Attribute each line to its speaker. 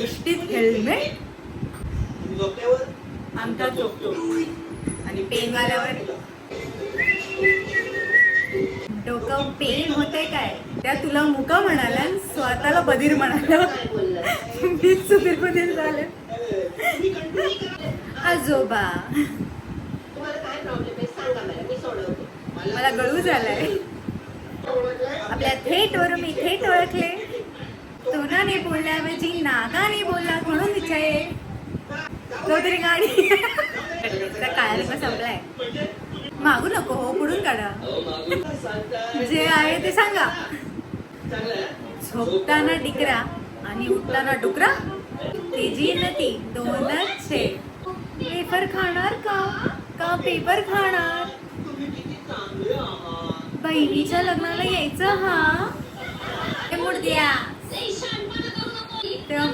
Speaker 1: एसटीत helmet आमचा चोपतो आणि पेनवाल्यावर डोकं पेन होते काय त्या तुला मुका म्हणाल्या स्वतःला बधीर म्हणाला मीच सुधीर बधीर झाले. आजोबा मला गळू झालाय. आपल्या थेटवर मी थेट ओळखले. तोंडाने बोलल्याऐवजी नागाने बोलला म्हणून विचारे तो तरी गाडी काळा रंग संपलाय. मागू नको हो पुढून काढा जे आहे ते सांगा. झोपताना डिकरा आणि उठताना डुकरा तेजी नती दोनच छे. पेपर खाणार का पेपर खाणार. बहिणीच्या लग्नाला यायचं हा मुडद्या तेव्हा